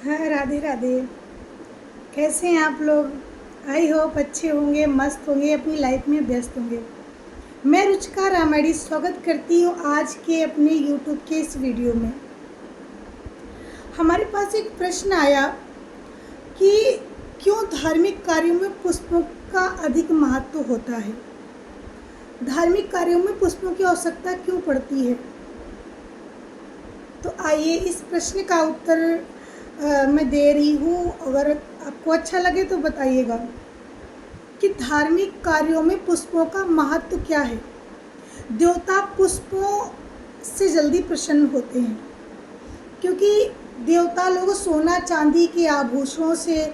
हाँ, राधे राधे। कैसे हैं आप लोग? आई होप अच्छे होंगे, मस्त होंगे, अपनी लाइफ में व्यस्त होंगे। मैं रुचिका रामाडी स्वागत करती हूँ आज के अपने यूट्यूब के इस वीडियो में। हमारे पास एक प्रश्न आया कि क्यों धार्मिक कार्यों में पुष्पों का अधिक महत्व होता है। धार्मिक कार्यों में पुष्पों की आवश्यकता क्यों पड़ती है? तो आइए इस प्रश्न का उत्तर मैं दे रही हूँ। अगर आपको अच्छा लगे तो बताइएगा कि धार्मिक कार्यों में पुष्पों का महत्व क्या है। देवता पुष्पों से जल्दी प्रसन्न होते हैं, क्योंकि देवता लोग सोना चांदी के आभूषणों से,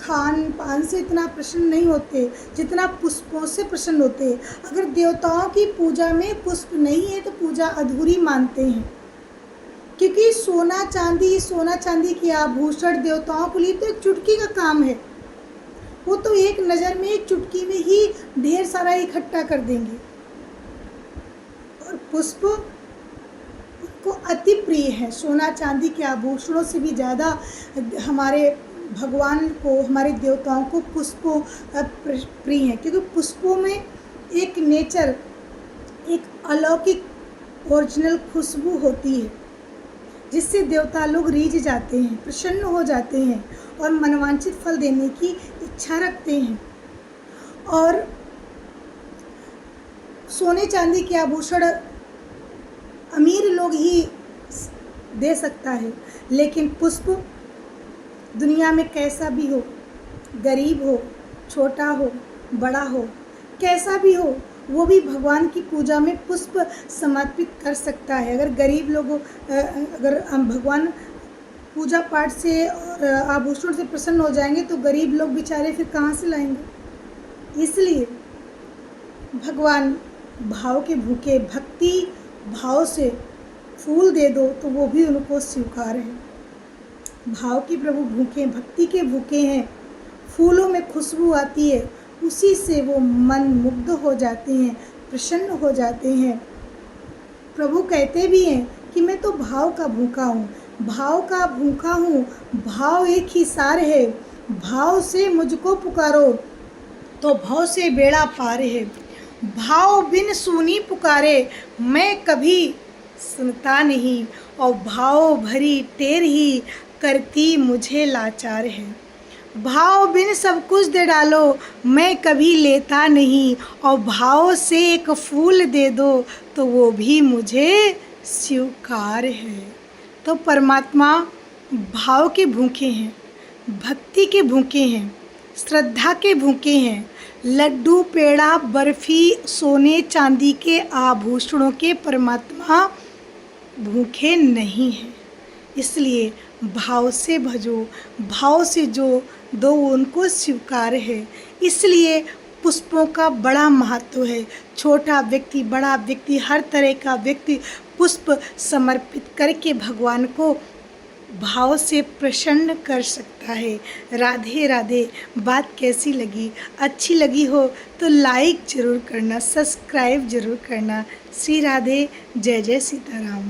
खान पान से इतना प्रसन्न नहीं होते जितना पुष्पों से प्रसन्न होते। अगर देवताओं की पूजा में पुष्प नहीं है तो पूजा अधूरी मानते हैं, क्योंकि सोना चांदी के आभूषण देवताओं के लिए तो एक चुटकी का काम है। वो तो एक नज़र में, एक चुटकी में ही ढेर सारा इकट्ठा कर देंगे। और पुष्प उनको अति प्रिय है। सोना चांदी के आभूषणों से भी ज़्यादा हमारे भगवान को, हमारे देवताओं को पुष्पों प्रिय है, क्योंकि पुष्पों में एक नेचर, एक अलौकिक ओरिजिनल खुशबू होती है, जिससे देवता लोग रीझ जाते हैं, प्रसन्न हो जाते हैं और मनवांछित फल देने की इच्छा रखते हैं। और सोने चांदी के आभूषण अमीर लोग ही दे सकता है, लेकिन पुष्प दुनिया में कैसा भी हो, गरीब हो, छोटा हो, बड़ा हो, कैसा भी हो, वो भी भगवान की पूजा में पुष्प समर्पित कर सकता है। अगर गरीब लोग, अगर भगवान पूजा पाठ से और आभूषण से प्रसन्न हो जाएंगे तो गरीब लोग बेचारे फिर कहाँ से लाएंगे। इसलिए भगवान भाव के भूखे, भक्ति भाव से फूल दे दो तो वो भी उनको स्वीकार है। भाव के प्रभु भूखे, भक्ति के भूखे हैं। फूलों में खुशबू आती है, उसी से वो मन मुग्ध हो जाते हैं, प्रसन्न हो जाते हैं। प्रभु कहते भी हैं कि मैं तो भाव का भूखा हूँ, भाव का भूखा हूँ। भाव एक ही सार है, भाव से मुझको पुकारो तो भाव से बेड़ा पार है। भाव बिन सूनी पुकारे मैं कभी सुनता नहीं, और भाव भरी टेर ही करती मुझे लाचार है। भाव बिन सब कुछ दे डालो मैं कभी लेता नहीं, और भाव से एक फूल दे दो तो वो भी मुझे स्वीकार है। तो परमात्मा भाव के भूखे हैं, भक्ति के भूखे हैं, श्रद्धा के भूखे हैं। लड्डू, पेड़ा, बर्फी, सोने चांदी के आभूषणों के परमात्मा भूखे नहीं हैं। इसलिए भाव से भजो, भाव से जो दो उनको स्वीकार है। इसलिए पुष्पों का बड़ा महत्व है। छोटा व्यक्ति, बड़ा व्यक्ति, हर तरह का व्यक्ति पुष्प समर्पित करके भगवान को भाव से प्रसन्न कर सकता है। राधे राधे। बात कैसी लगी? अच्छी लगी हो तो लाइक ज़रूर करना, सब्सक्राइब ज़रूर करना। श्री राधे। जय जय सीताराम।